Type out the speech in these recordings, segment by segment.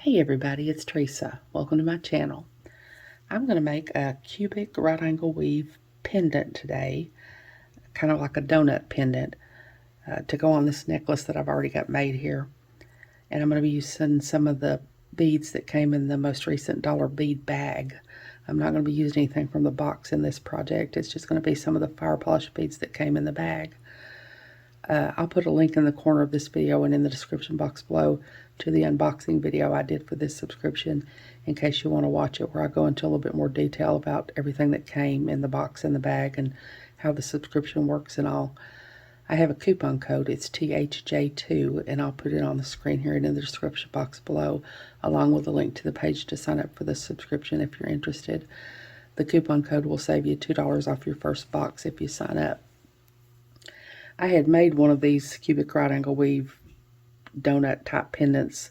Hey everybody, it's Teresa. Welcome to my channel. I'm going to make a cubic right angle weave pendant today, kind of like a donut pendant, to go on this necklace that I've already got made here. And I'm going to be using some of the beads that came in the most recent dollar bead bag. I'm not going to be using anything from the box in this project. It's just going to be some of the fire polish beads that came in the bag. I'll put a link in the corner of this video and in the description box below to the unboxing video I did for this subscription in case you want to watch it, where I go into a little bit more detail about everything that came in the box and the bag and how the subscription works and all. I have a coupon code. It's THJ2, and I'll put it on the screen here and in the description box below, along with a link to the page to sign up for the subscription if you're interested. The coupon code will save you $2 off your first box if you sign up. I had made one of these cubic right angle weave donut type pendants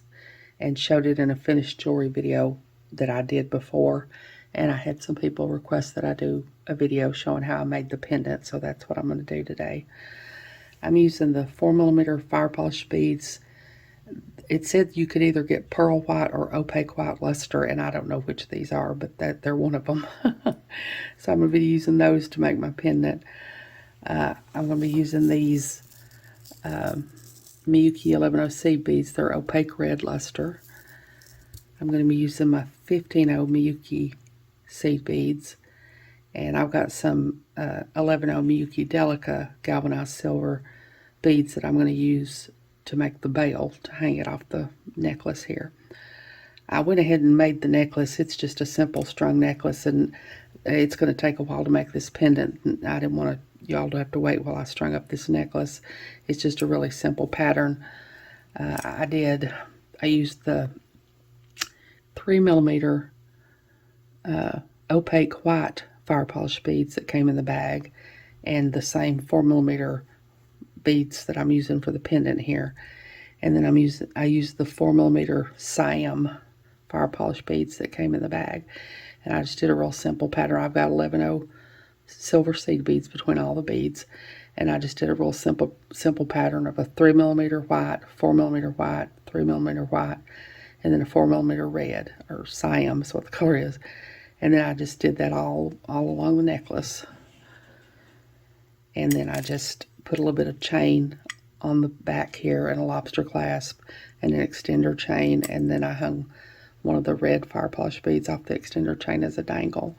and showed it in a finished jewelry video that I did before, and I had some people request that I do a video showing how I made the pendant, so that's what I'm going to do today. I'm using the 4mm fire polish beads. It said you could either get pearl white or opaque white luster, and I don't know which these are, but they're one of them. So I'm going to be using those to make my pendant. I'm going to be using these Miyuki 11 seed beads. They're opaque red luster. I'm going to be using my 15 Miyuki seed beads. And I've got some 11 Miyuki Delica galvanized silver beads that I'm going to use to make the bell to hang it off the necklace here. I went ahead and made the necklace. It's just a simple strung necklace, and it's going to take a while to make this pendant. I didn't want y'all to have to wait while I strung up this necklace. It's just a really simple pattern. I used the 3mm opaque white fire polish beads that came in the bag, and the same 4mm beads that I'm using for the pendant here. And then I used the 4mm Siam fire polish beads that came in the bag, and I just did a real simple pattern. I've got 11 silver seed beads between all the beads, and I just did a real simple pattern of a 3mm white, 4mm white, 3mm white, and then a 4mm red, or Siam is what the color is. And then I just did that all along the necklace. And then I just put a little bit of chain on the back here and a lobster clasp and an extender chain, and then I hung one of the red fire polish beads off the extender chain as a dangle.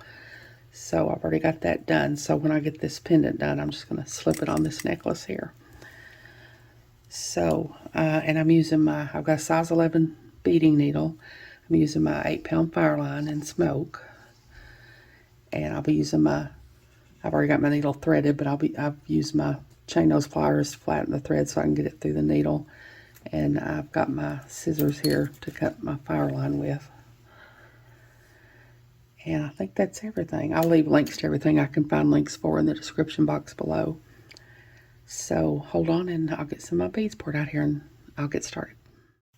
So I've already got that done. So when I get this pendant done, I'm just going to slip it on this necklace here. So, and I'm using I've got a size 11 beading needle. I'm using my 8-pound fire line and smoke. And I'll be using I've already got my needle threaded, but I've used my chain nose pliers to flatten the thread so I can get it through the needle. And I've got my scissors here to cut my fire line with. And I think that's everything. I'll leave links to everything I can find links for in the description box below. So hold on, and I'll get some of my beads poured out here and I'll get started.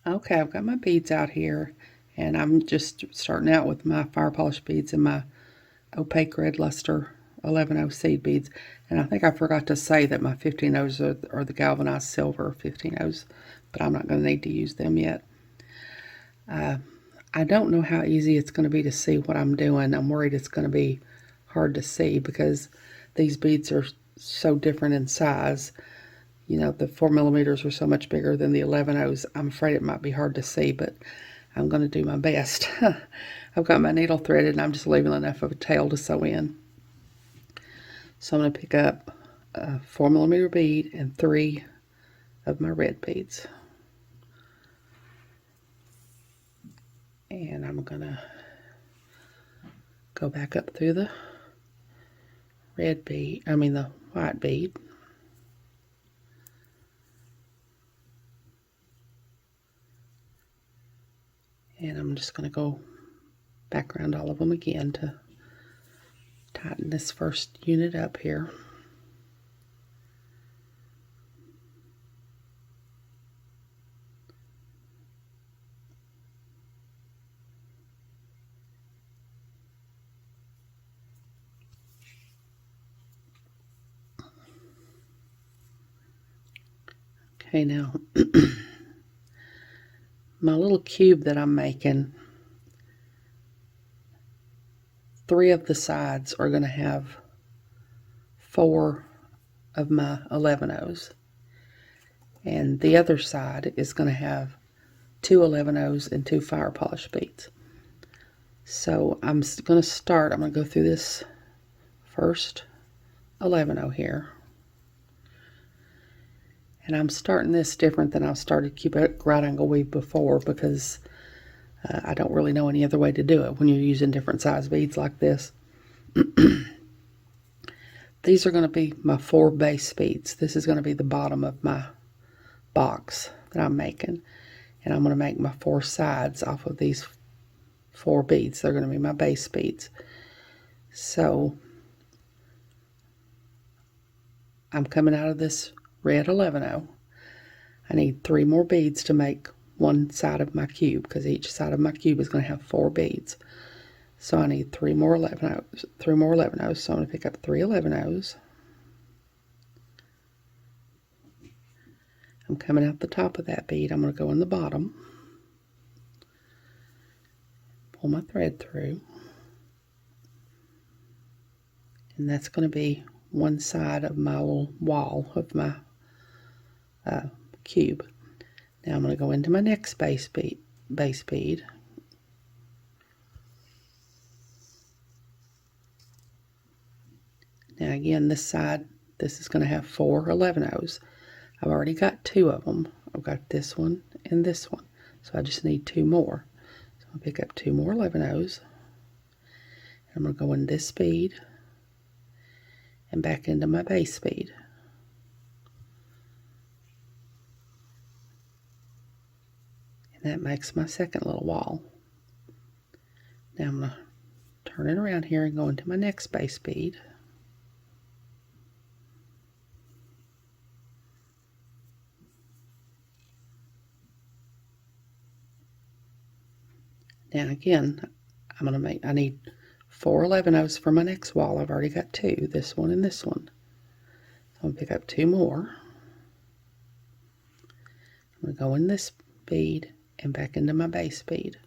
Okay, I've got my beads out here, and I'm just starting out with my fire polish beads and my opaque red luster 11 seed beads. And I think I forgot to say that my 15 O's are the galvanized silver 15 O's, but I'm not going to need to use them yet. I don't know how easy it's going to be to see what I'm doing. I'm worried it's going to be hard to see because these beads are so different in size. You know, the 4mm are so much bigger than the 11 O's. I'm afraid it might be hard to see, but I'm going to do my best. I've got my needle threaded, and I'm just leaving enough of a tail to sew in. So I'm going to pick up a 4mm bead and 3 of my red beads. And I'm going to go back up through the the white bead. And I'm just going to go back around all of them again to tighten this first unit up here. Okay, now my little cube that I'm making, 3 of the sides are going to have 4 of my 11-ohs. And the other side is going to have 2 11-ohs and 2 fire polish beads. So I'm going to start, I'm going to go through this first 11-oh here. And I'm starting this different than I've started cubic right angle weave before, because I don't really know any other way to do it when you're using different size beads like this. These are going to be my 4 base beads. This is going to be the bottom of my box that I'm making. And I'm going to make my 4 sides off of these 4 beads. They're going to be my base beads. So I'm coming out of this red 11-oh. I need 3 more beads to make one side of my cube, because each side of my cube is going to have 4 beads. So I need 3 more 11-ohs. 3 more 11-ohs. So I'm going to pick up 3 11-ohs. I'm coming out the top of that bead. I'm going to go in the bottom, pull my thread through, and that's going to be one side of my little wall of my cube. Now I'm going to go into my next base bead. Now again, this side, this is going to have 4 11-ohs. I've already got 2 of them. I've got this one and this one. So I just need 2 more. So I'll pick up 2 more 11-ohs. I'm going to go in this bead and back into my base bead. And that makes my second little wall. Now I'm going to turn it around here and go into my next base bead. Now again, I need 4 11-ohs for my next wall. I've already got 2, this one and this one. So I'm going to pick up 2 more. I'm going to go in this bead and back into my base bead.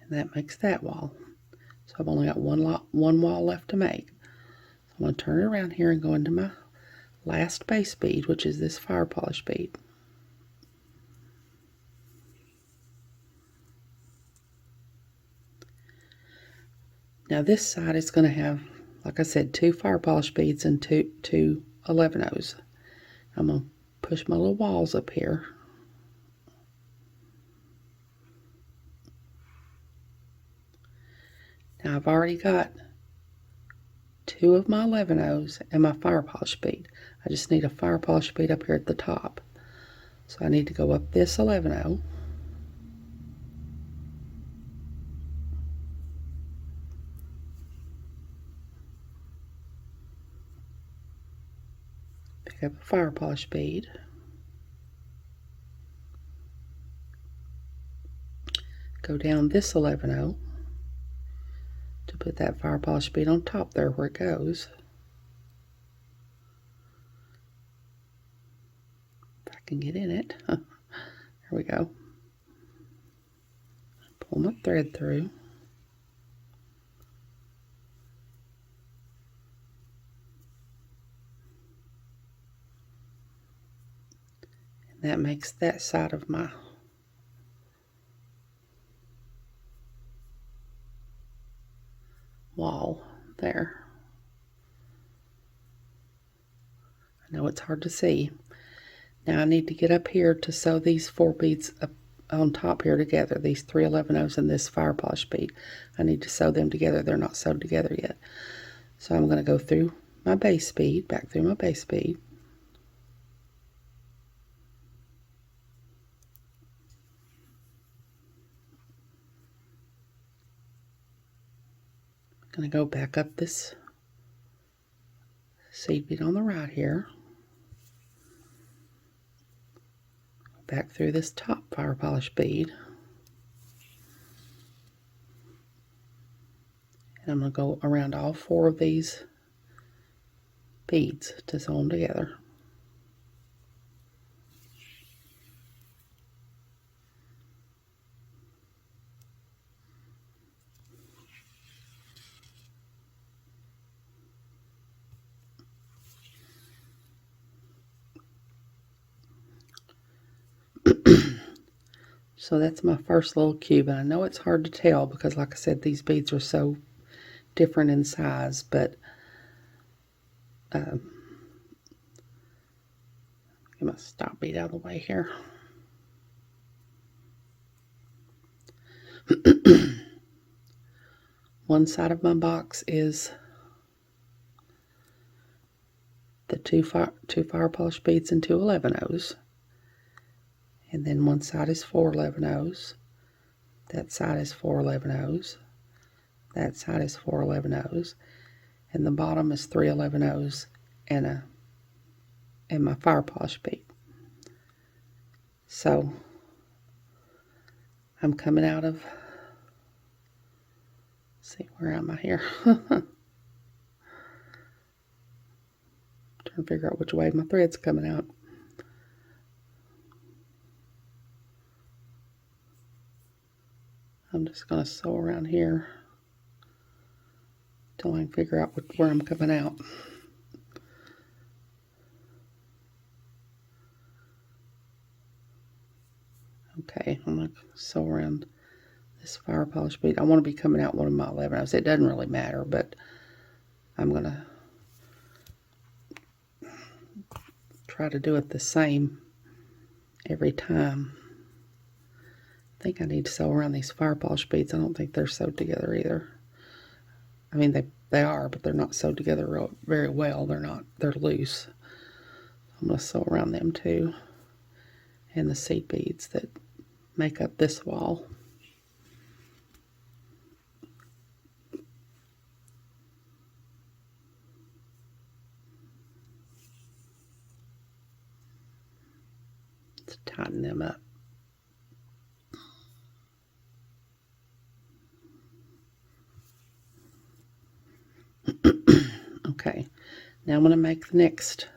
And that makes that wall. So I've only got one wall left to make. So I'm going to turn it around here and go into my last base bead, which is this fire polish bead. Now this side is going to have, like I said, 2 fire polish beads and two 11-ohs. I'm going to push my little walls up here. Now I've already got 2 of my 11-ohs and my fire polish bead. I just need a fire polish bead up here at the top. So I need to go up this 11-oh. Pick up a fire polish bead. Go down this 11-oh to put that fire polish bead on top there where it goes. If I can get in it. There we go. Pull my thread through. And that makes that side of my wall there. I know it's hard to see. Now I need to get up here to sew these 4 beads up on top here together, these 3 11-ohs and this fire polish bead. I need to sew them together. They're not sewed together yet. So I'm going to go through my base bead, back through my base bead. I'm going to go back up this seed bead on the right here. Back through this top fire polish bead. And I'm going to go around all 4 of these beads to sew them together. So that's my first little cube, and I know it's hard to tell because, like I said, these beads are so different in size, but get my stop bead out of the way here. One side of my box is the two fire polish beads and 2 11-ohs. And then one side is 4 11-ohs. That side is 4 11-ohs. That side is 4 11-ohs. And the bottom is 3 11-ohs and my fire polish bead. So I'm coming out of, let's see, where am I here? Trying to figure out which way my thread's coming out. I'm just going to sew around here till I can figure out where I'm coming out. Okay, I'm going to sew around this fire polish bead. I want to be coming out one of my 11-ohs. It doesn't really matter, but I'm going to try to do it the same every time. I think I need to sew around these fire polish beads. I don't think they're sewed together either. I mean, they are, but they're not sewed together very well. They're loose. I'm going to sew around them too. And the seed beads that make up this wall. Let's tighten them up. Okay, now I'm going to make the next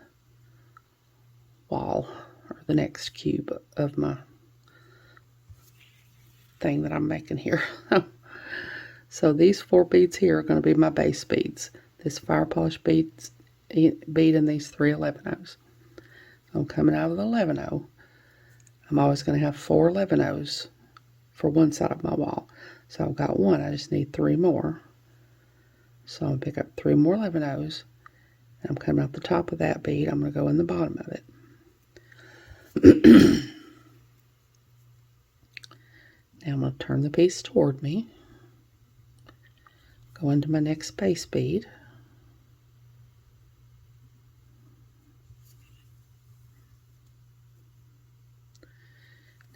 wall, or the next cube of my thing that I'm making here. So these 4 beads here are going to be my base beads. This fire polish bead and these 3 11-ohs. I'm coming out of the 11-oh. I'm always going to have 4 11-ohs for one side of my wall. So I've got 1. I just need 3 more. So I'm going to pick up 3 more 11-ohs. And I'm coming out the top of that bead. I'm going to go in the bottom of it. Now I'm going to turn the piece toward me. Go into my next base bead.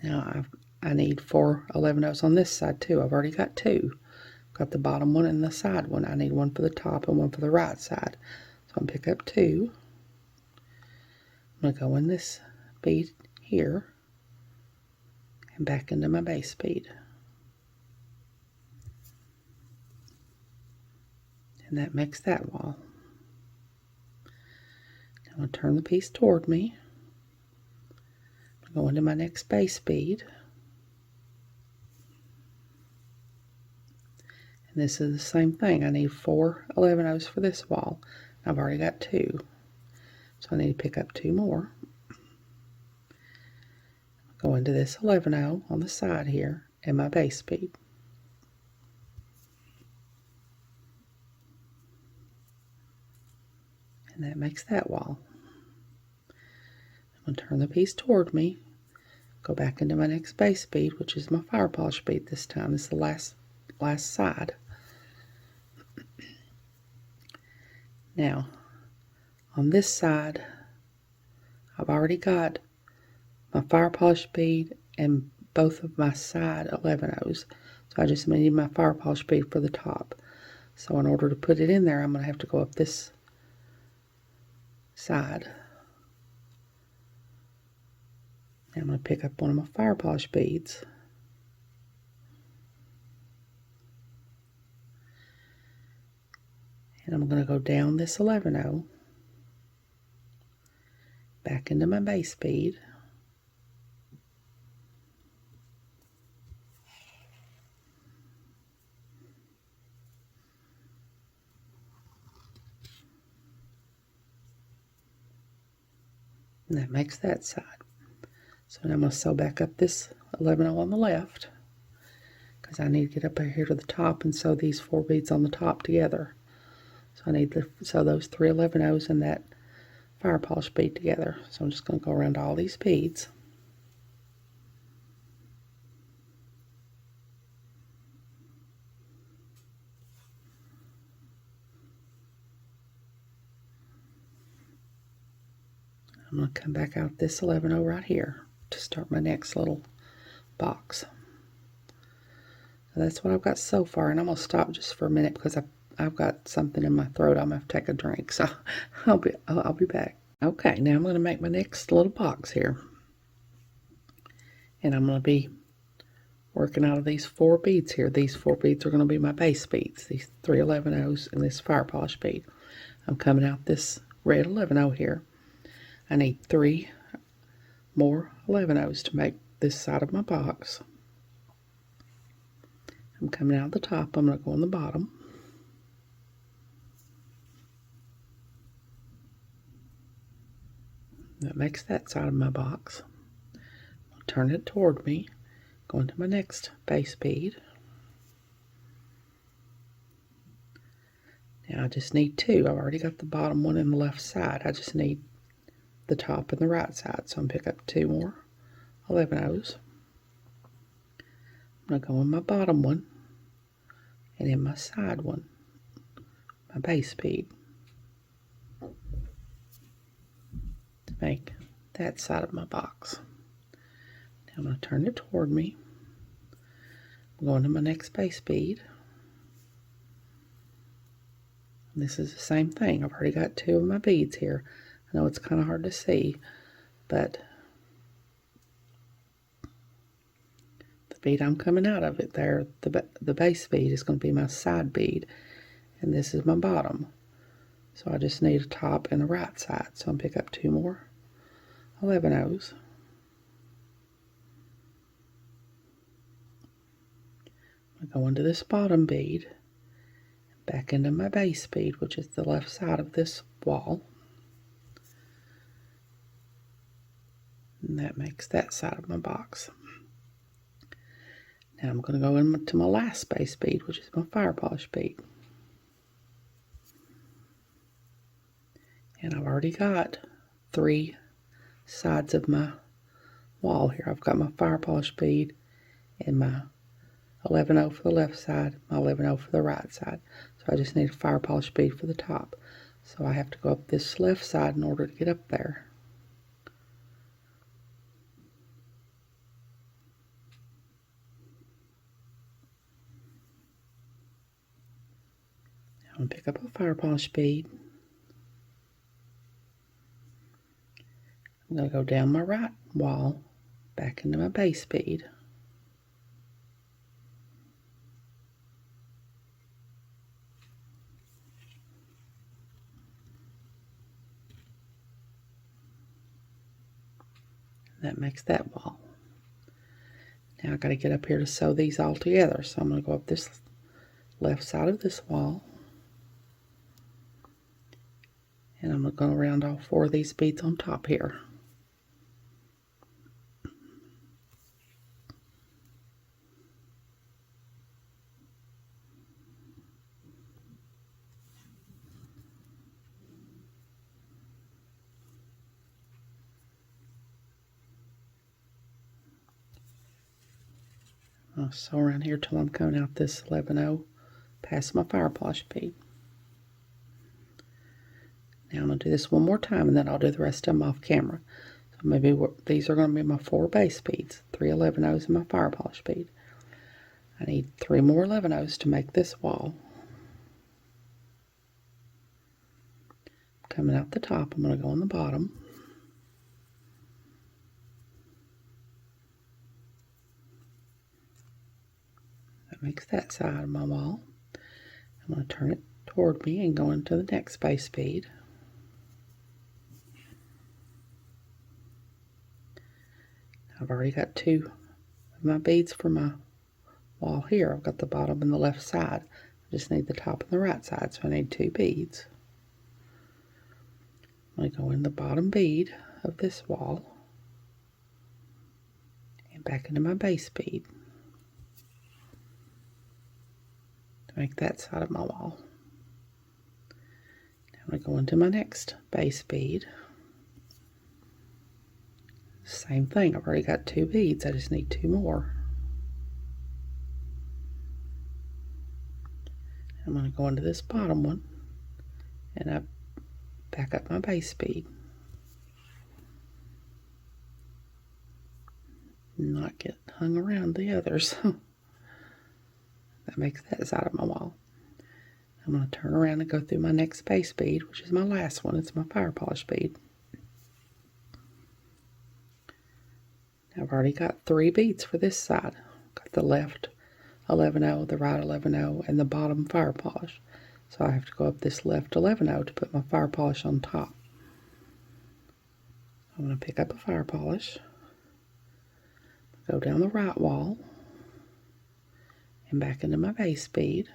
Now I need 4 11-ohs on this side too. I've already got 2. Got the bottom one and the side one. I need one for the top and one for the right side. So I'm going to pick up 2. I'm going to go in this bead here and back into my base bead. And that makes that wall. Now I'm going to turn the piece toward me. Go into my next base bead. And this is the same thing. I need 4 11-ohs for this wall. I've already got 2. So I need to pick up 2 more. Go into this 11-oh on the side here and my base bead. And that makes that wall. I'm going to turn the piece toward me. Go back into my next base bead, which is my fire polish bead this time. This is the last side. Now, on this side, I've already got my fire polish bead and both of my side 11-ohs. So I just need my fire polish bead for the top. So in order to put it in there, I'm going to have to go up this side. Now I'm going to pick up one of my fire polish beads. And I'm going to go down this 11-oh back into my base bead. And that makes that side. So now I'm going to sew back up this 11-0 on the left, because I need to get up here to the top and sew these 4 beads on the top together. So I need to sew those 3 11-0s and that fire polish bead together. So I'm just going to go around all these beads. I'm going to come back out this 11-0 right here to start my next little box. So that's what I've got so far, and I'm going to stop just for a minute because I've got something in my throat. I'm going to have to take a drink, so I'll be back. Okay, now I'm going to make my next little box here, and I'm going to be working out of these 4 beads here. These 4 beads are going to be my base beads, these 3 11-0s and this fire polish bead. I'm coming out this red 11-0 here. I need 3 more 11-0s to make this side of my box. I'm coming out the top. I'm going to go on the bottom. That makes that side of my box. I'll turn it toward me, go into my next base bead. Now I just need 2. I've already got the bottom one in the left side. I just need the top and the right side. So I'm going to pick up 2 more 11-0s. I'm going to go in my bottom one and in my side one, my base bead, to make that side of my box. Now I'm going to turn it toward me. I'm going to my next base bead. And this is the same thing. I've already got 2 of my beads here. I know it's kind of hard to see, but the bead I'm coming out of it there, the base bead is going to be my side bead, and this is my bottom. So I just need a top and a right side. So I'm going to pick up 2 more 11-0s. I'm going to go into this bottom bead, back into my base bead, which is the left side of this wall. And that makes that side of my box. Now I'm going to go into my last base bead, which is my fire polish bead. And I've already got 3 sides of my wall here. I've got my fire polish bead and my 11-0 for the left side, my 11-0 for the right side. So I just need a fire polish bead for the top. So I have to go up this left side in order to get up there. I'm going to pick up a fire polish bead. I'm going to go down my right wall, back into my base bead. That makes that wall. Now I've got to get up here to sew these all together. So I'm going to go up this left side of this wall. And I'm going to go around all 4 of these beads on top here. I'll sew around here till I'm coming out this 11-0 past my fire polish bead. Now I'm going to do this one more time, and then I'll do the rest of them off camera. So maybe these are going to be my 4 base beads, 3 11-0s and my fire polish bead. I need 3 more 11-0s to make this wall. Coming out the top, I'm going to go on the bottom. That makes that side of my wall. I'm going to turn it toward me and go into the next base bead. I've already got 2 of my beads for my wall here. I've got the bottom and the left side. I just need the top and the right side, so I need 2 beads. I'm going to go in the bottom bead of this wall and back into my base bead to make that side of my wall. Now I'm going to go into my next base bead. Same thing, I've already got 2 beads, I just need 2 more. I'm going to go into this bottom one and I back up my base bead. Not get hung around the others. That makes that side of my wall. I'm going to turn around and go through my next base bead, which is my last one. It's my fire polish bead. I've already got 3 beads for this side. Got the left 11-0, the right 11-0, and the bottom fire polish. So I have to go up this left 11-0 to put my fire polish on top. I'm going to pick up a fire polish, go down the right wall, and back into my base bead.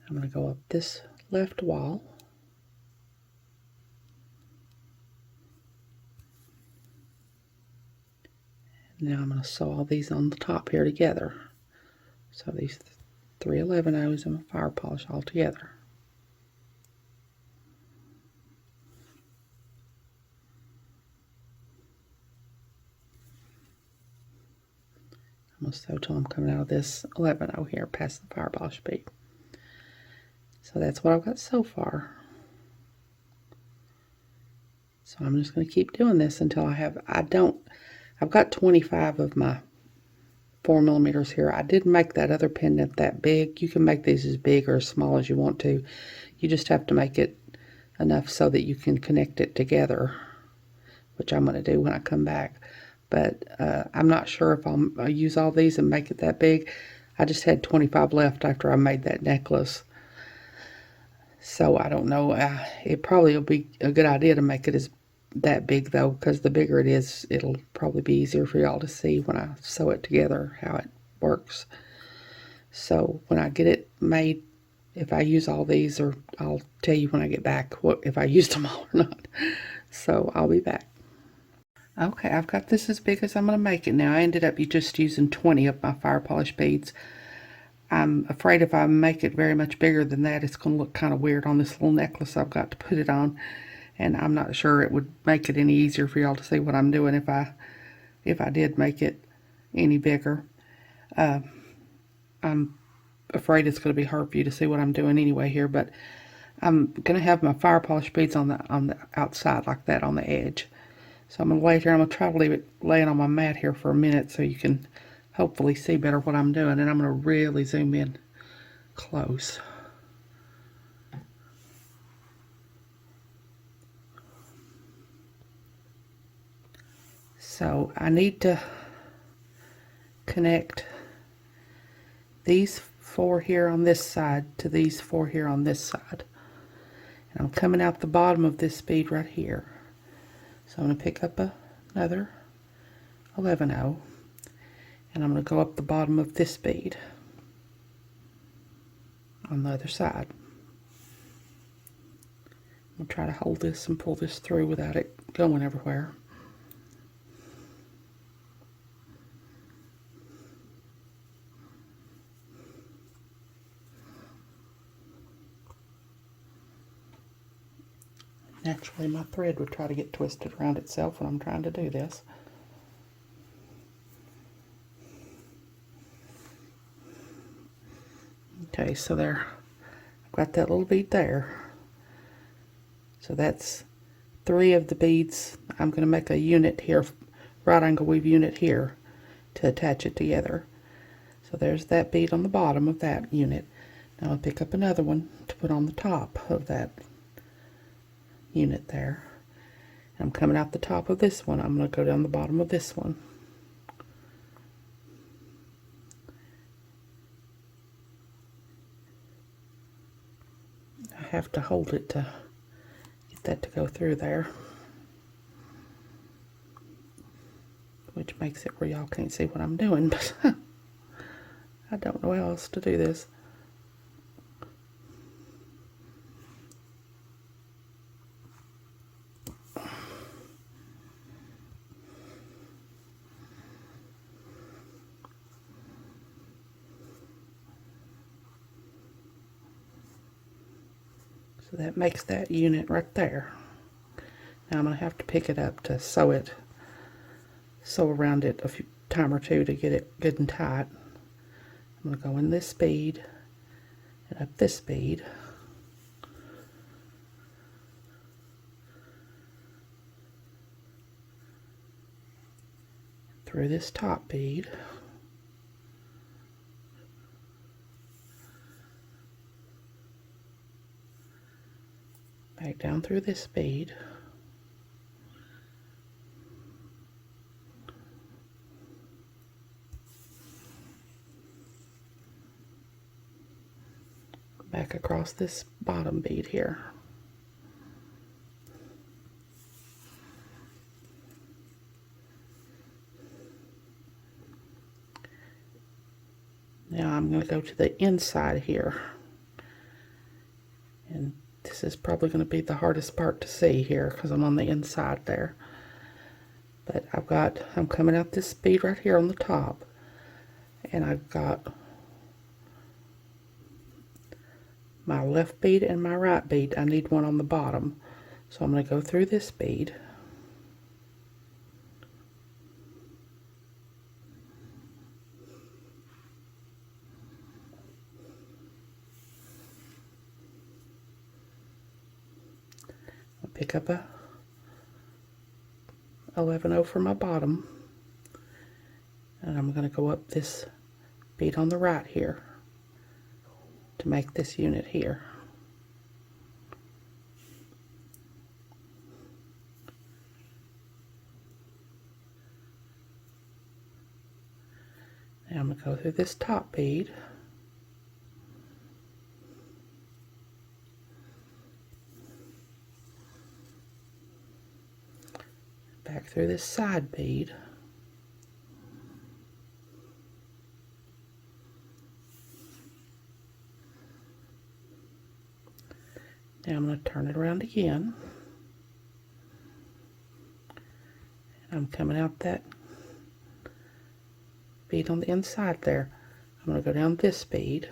I'm going to go up this left wall, and now I'm going to sew all these on the top here together. So these 3 11-0s and my fire polish all together. I'm going to sew till I'm coming out of this 11-0 here past the fire polish bead. So that's what I've got so far. So I'm just going to keep doing this until I've got 25 of my 4mm here. I didn't make that other pendant that big. You can make these as big or as small as you want to. You just have to make it enough so that you can connect it together, which I'm going to do when I come back. But I'm not sure if I'll use all these and make it that big. I just had 25 left after I made that necklace. So I don't know. It probably will be a good idea to make it that big though, because the bigger it is, it'll probably be easier for y'all to see when I sew it together how it works. So when I get it made, if I use all these, or I'll tell you when I get back if I used them all or not. So I'll be back. Okay, I've got this as big as I'm going to make it now. I ended up just using 20 of my fire polish beads. I'm afraid if I make it very much bigger than that, it's going to look kind of weird on this little necklace I've got to put it on. And I'm not sure it would make it any easier for y'all to see what I'm doing if I did make it any bigger. I'm afraid it's going to be hard for you to see what I'm doing anyway here, but I'm going to have my fire polish beads on the outside like that on the edge. So I'm going to lay it here. I'm going to try to leave it laying on my mat here for a minute so you can hopefully see better what I'm doing. And I'm going to really zoom in close. So I need to connect these 4 here on this side to these 4 here on this side. And I'm coming out the bottom of this bead right here. So I'm going to pick up another 11-0, and I'm going to go up the bottom of this bead on the other side. I'm going to try to hold this and pull this through without it going everywhere. Naturally, my thread would try to get twisted around itself when I'm trying to do this. Okay, so there, I've got that little bead there. So that's 3 of the beads. I'm going to make a unit here, right angle weave unit here to attach it together. So there's that bead on the bottom of that unit. Now I'll pick up another one to put on the top of that unit there. And I'm coming out the top of this one. I'm going to go down the bottom of this one. I have to hold it to that to go through there, which makes it where y'all can't see what I'm doing, but I don't know how else to do this. So that makes that unit right there. Now I'm going to have to pick it up to sew around it a time or two to get it good and tight. I'm going to go in this bead and up this bead. Through this top bead. Back down through this bead. Back across this bottom bead here. Now I'm going to go to the inside here. And this is probably going to be the hardest part to see here because I'm on the inside there. But I'm coming out this bead right here on the top. And I've got my left bead and my right bead. I need one on the bottom. So I'm going to go through this bead. I'll pick up a 11/0 for my bottom. And I'm going to go up this bead on the right here to make this unit here. Now I'm going to go through this top bead. Back through this side bead. Now I'm going to turn it around again. And I'm coming out that bead on the inside there. I'm going to go down this bead.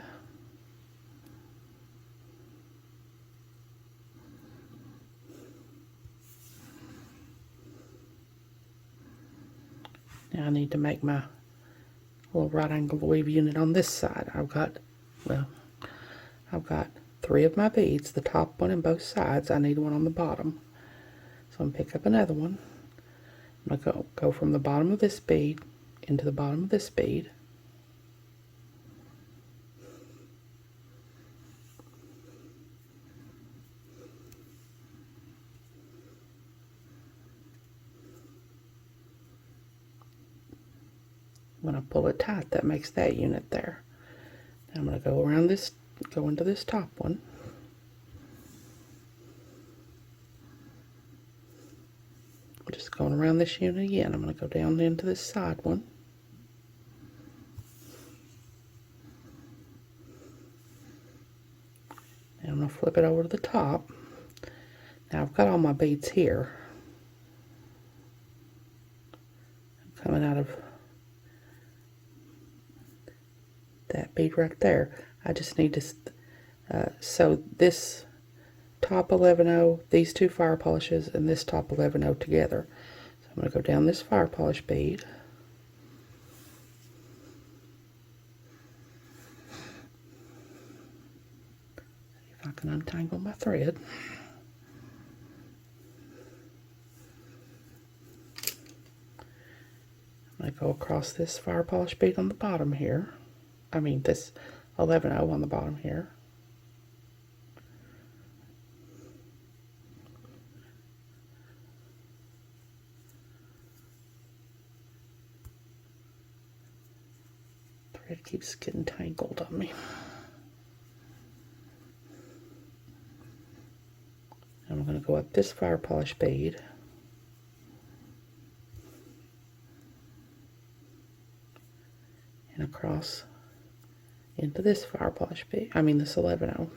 Now I need to make my little right angle weave unit on this side. I've got 3 of my beads, the top one and both sides. I need one on the bottom. So I'm going to pick up another one. I'm going to go from the bottom of this bead into the bottom of this bead. When I pull it tight, that makes that unit there. Now I'm going to go around this, go into this top one. I'm just going around this unit again. I'm going to go down into this side one. And I'm going to flip it over to the top. Now I've got all my beads here. I'm coming out of that bead right there. I just need to sew this top 11/0, these 2 fire polishes, and this top 11/0 together. So I'm going to go down this fire polish bead. See if I can untangle my thread. I'm going to go across this fire polish bead on the bottom here. I mean this 11/0 on the bottom here. Thread keeps getting tangled on me. I'm going to go up this fire polish bead and across into this fire polish bead, this 11-0.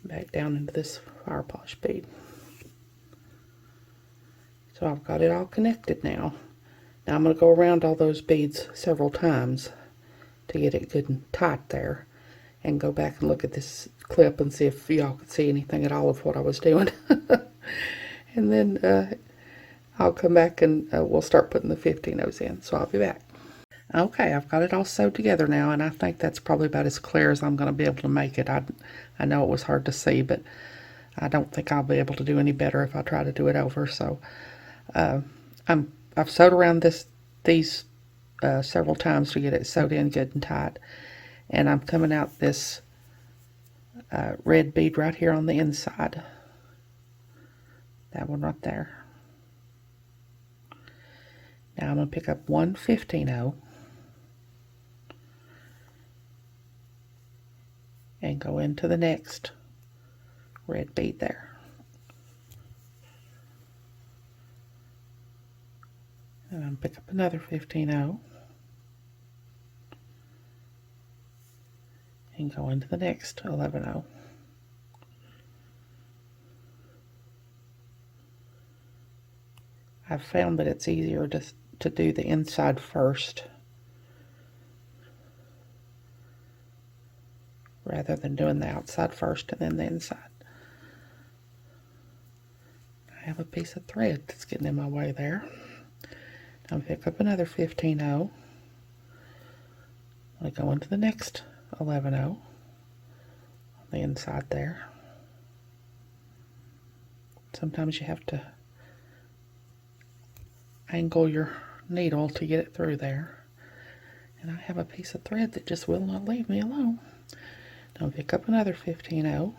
Back down into this fire polish bead. So I've got it all connected now. Now I'm going to go around all those beads several times to get it good and tight there, and go back and look at this clip and see if y'all could see anything at all of what I was doing. And then I'll come back and we'll start putting the 15-0s in. So I'll be back. Okay, I've got it all sewed together now, and I think that's probably about as clear as I'm going to be able to make it. I know it was hard to see, but I don't think I'll be able to do any better if I try to do it over. So I've sewed around these several times to get it sewed in good and tight, and I'm coming out this red bead right here on the inside. That one right there. Now I'm going to pick up one 15-0 and go into the next red bead there. And I'm pick up another 15-0 and go into the next 11-0. I've found that it's easier to do the inside first rather than doing the outside first and then the inside. I have a piece of thread that's getting in my way there. I'll pick up another 15-0. I go into the next 11-0 on the inside there. Sometimes you have to angle your needle to get it through there. And I have a piece of thread that just will not leave me alone. Now pick up another 15-0.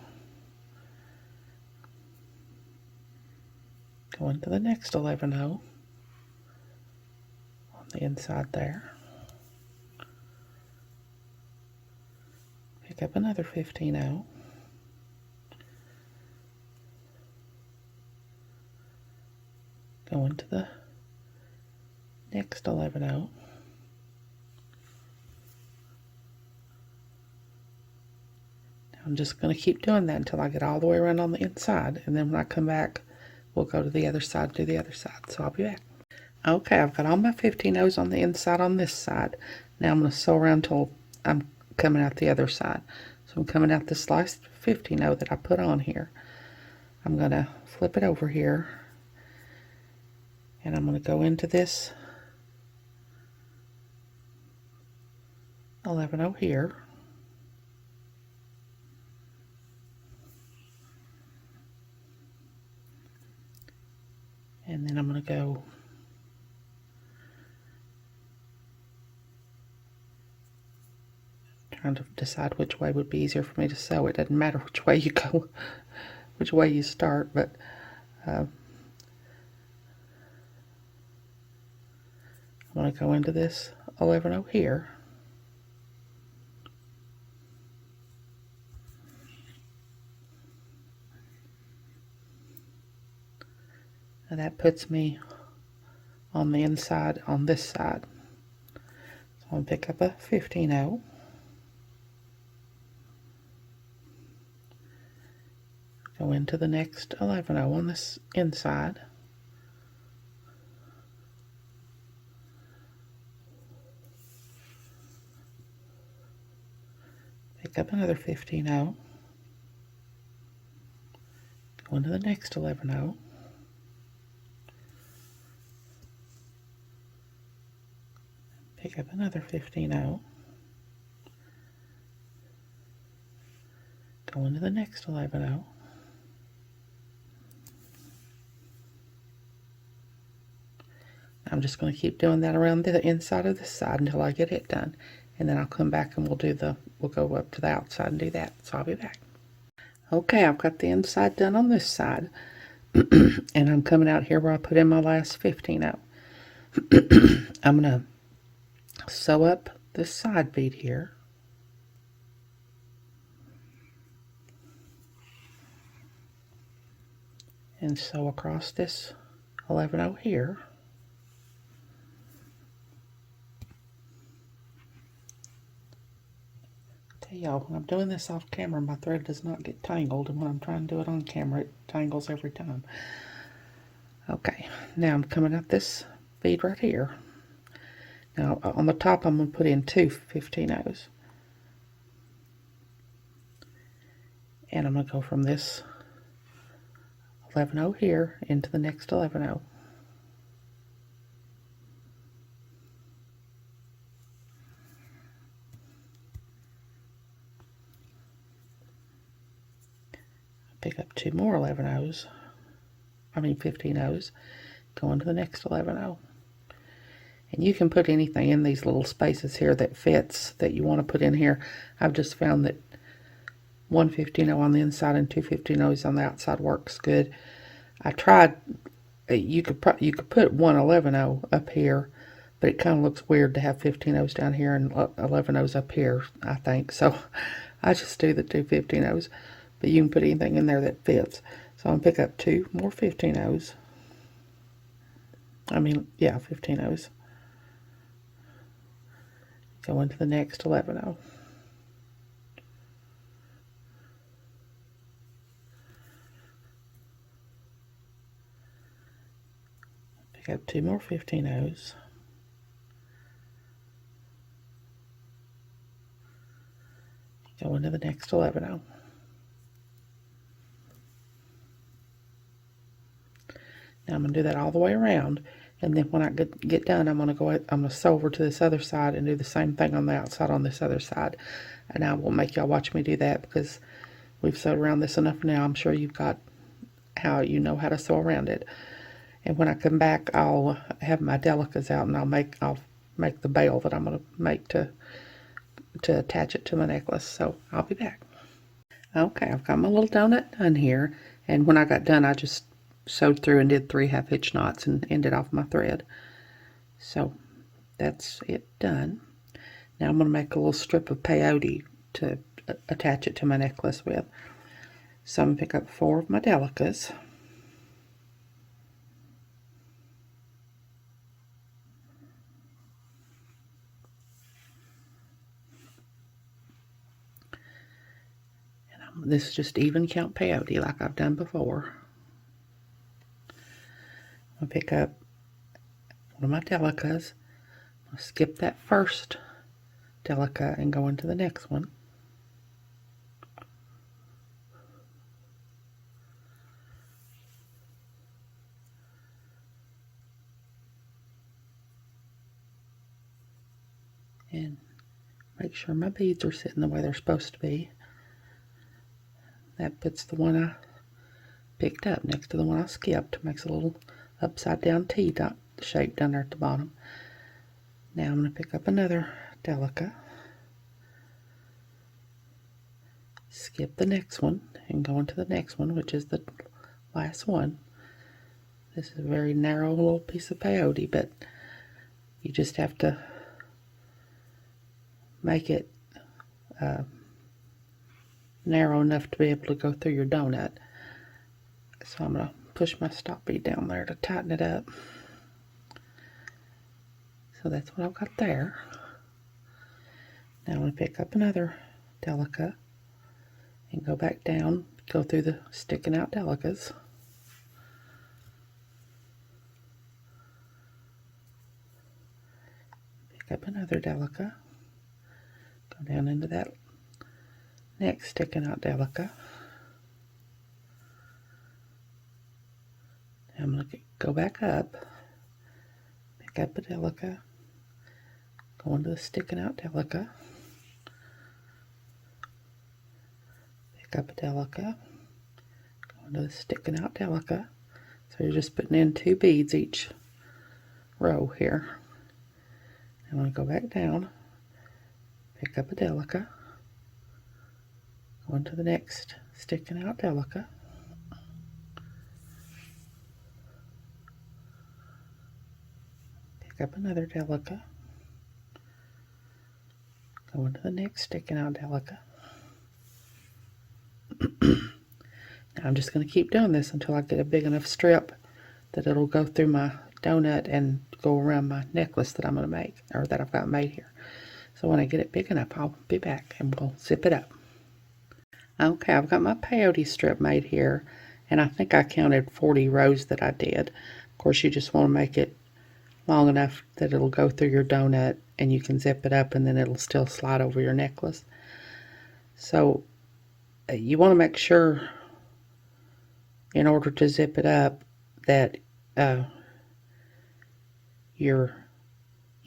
Go into the next 11-0 on the inside there. Pick up another 15-0. Go into the next 11-0. I'm just going to keep doing that until I get all the way around on the inside, and then when I come back we'll go to the other side, do the other side. So I'll be back. Okay, I've got all my 15-0s on the inside on this side. Now I'm going to sew around till I'm coming out the other side. So I'm coming out this last 15-0 that I put on here. I'm going to flip it over here, and I'm going to go into this 11-0 here. And then I'm going to go trying to decide which way would be easier for me to sew. It doesn't matter which way you go, which way you start, but I'm going to go into this 11-0 here. And that puts me on the inside on this side. So I'm going to pick up a 15-0. Go into the next 11-0 on this inside. Pick up another 15-0. Go into the next 11-0. Pick up another 15-0. Go into the next 11-0. I'm just going to keep doing that around the inside of this side until I get it done. And then I'll come back and we'll go up to the outside and do that. So I'll be back. Okay, I've got the inside done on this side. And I'm coming out here where I put in my last 15-0. I'm going to sew up this side bead here. and sew across this 11-0 here. Tell y'all, when I'm doing this off camera, my thread does not get tangled, and when I'm trying to do it on camera, it tangles every time. Okay, now I'm coming up this bead right here. Now on the top I'm going to put in 2 15-0s. And I'm going to go from this 11-0 here into the next 11-0. Pick up 2 more 11-0s. I mean 15-0s. Go into the next 11-0. And you can put anything in these little spaces here that fits that you want to put in here. I've just found that 1 15-0 on the inside and 2 15-0s on the outside works good. I tried, you could put 1 11-0 up here, but it kind of looks weird to have 15-0s down here and 11-0s up here, I think. So I just do the 2 15-0s, but you can put anything in there that fits. So I'm going to pick up 2 more 15-0s. I mean, yeah, 15-0s. Go into the next 11-0. Pick up 2 more 15-0s. Go into the next 11-0. Now I'm going to do that all the way around, and then when I get done, I'm going to sew over to this other side and do the same thing on the outside on this other side. And I will make y'all watch me do that because we've sewed around this enough now. I'm sure you've got how you know how to sew around it. And when I come back, I'll have my delicas out, and I'll make the bail that I'm going to make to attach it to my necklace. So I'll be back. Okay, I've got my little donut done here, and when I got done, I just sewed through and did 3 half-hitch knots and ended off my thread. So that's it done. Now I'm going to make a little strip of peyote to attach it to my necklace with. So I'm going to pick up 4 of my delicas. And this is just even count peyote like I've done before. I'm going to pick up one of my delicas. I'll skip that first delica and go into the next one. And make sure my beads are sitting the way they're supposed to be. That puts the one I picked up next to the one I skipped. Makes a little upside down T shape down there at the bottom. Now I'm going to pick up another delica, skip the next one, and go into the next one, which is the last one. This is a very narrow little piece of peyote, but you just have to make it narrow enough to be able to go through your donut. So I'm going to push my stop bead down there to tighten it up. So that's what I've got there. Now I'm going to pick up another delica and go back down, go through the sticking out delicas. Pick up another delica, go down into that next sticking out delica. Now I'm going to go back up, pick up a delica, go into the sticking out delica, pick up a delica, go into the sticking out delica. So you're just putting in 2 beads each row here. I'm going to go back down, pick up a delica, go into the next sticking out delica, pick up another delica, go into the next sticking out delica. Now I'm just going to keep doing this until I get a big enough strip that it'll go through my donut and go around my necklace that I'm going to make, or that I've got made here. So when I get it big enough, I'll be back and we'll zip it up. Okay, I've got my peyote strip made here, and I think I counted 40 rows that I did. Of course, you just want to make it long enough that it'll go through your donut and you can zip it up and then it'll still slide over your necklace. So you want to make sure, in order to zip it up, that your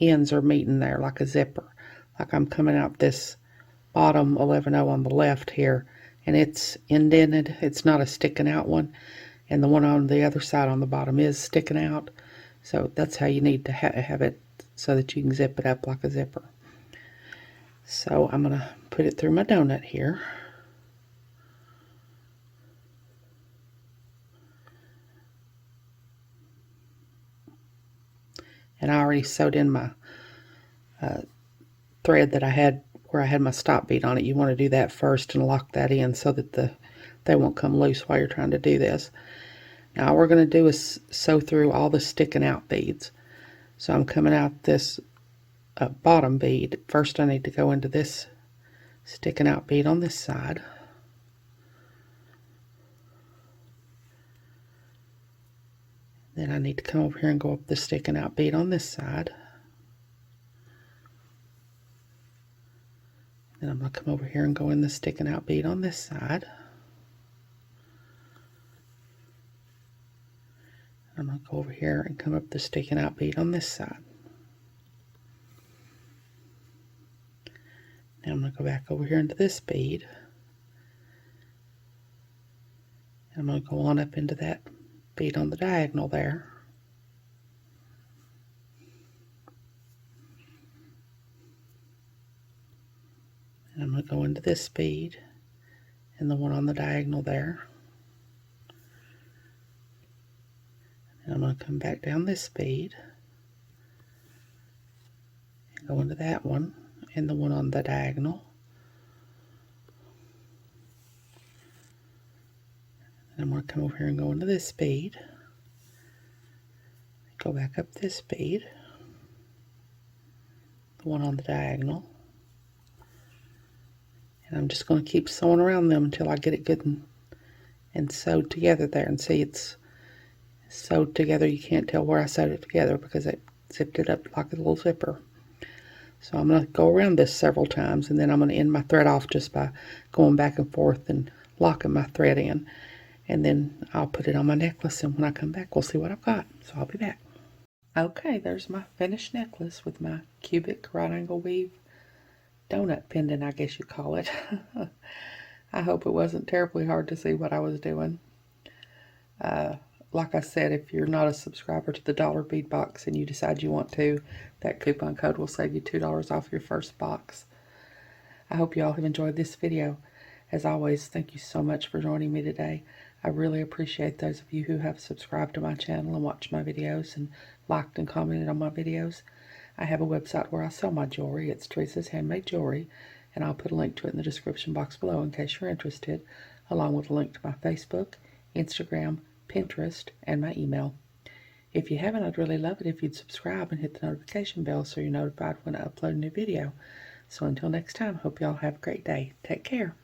ends are meeting there like a zipper. Like I'm coming out this bottom 11-0 on the left here, and it's indented. It's not a sticking out one, and the one on the other side on the bottom is sticking out. So that's how you need to have it, so that you can zip it up like a zipper. So I'm going to put it through my donut here. And I already sewed in my thread that I had where I had my stop bead on it. You want to do that first and lock that in so that they won't come loose while you're trying to do this. Now all we're going to do is sew through all the sticking out beads. So I'm coming out this bottom bead. First I need to go into this sticking out bead on this side. Then I need to come over here and go up the sticking out bead on this side. Then I'm going to come over here and go in the sticking out bead on this side. I'm going to go over here and come up the sticking out bead on this side. Now I'm going to go back over here into this bead. And I'm going to go on up into that bead on the diagonal there. And I'm going to go into this bead and the one on the diagonal there. And I'm going to come back down this bead and go into that one and the one on the diagonal. And I'm going to come over here and go into this bead. Go back up this bead, the one on the diagonal. And I'm just going to keep sewing around them until I get it good and sewed together there. And see, it's sewed together. You can't tell where I sewed it together because I zipped it up like a little zipper. So I'm going to go around this several times, and then I'm going to end my thread off just by going back and forth and locking my thread in. And then I'll put it on my necklace, and when I come back, we'll see what I've got. So I'll be back. Okay, there's my finished necklace with my cubic right angle weave donut pendant, I guess you call it. I hope it wasn't terribly hard to see what I was doing. Like I said, if you're not a subscriber to the Dollar Bead Box and you decide you want to, that coupon code will save you $2 off your first box. I hope you all have enjoyed this video. As always, thank you so much for joining me today. I really appreciate those of you who have subscribed to my channel and watched my videos and liked and commented on my videos. I have a website where I sell my jewelry. It's Teresa's Handmade Jewelry, and I'll put a link to it in the description box below in case you're interested, along with a link to my Facebook, Instagram, Pinterest, and my email. If you haven't, I'd really love it if you'd subscribe and hit the notification bell so you're notified when I upload a new video. So until next time, hope you all have a great day. Take care.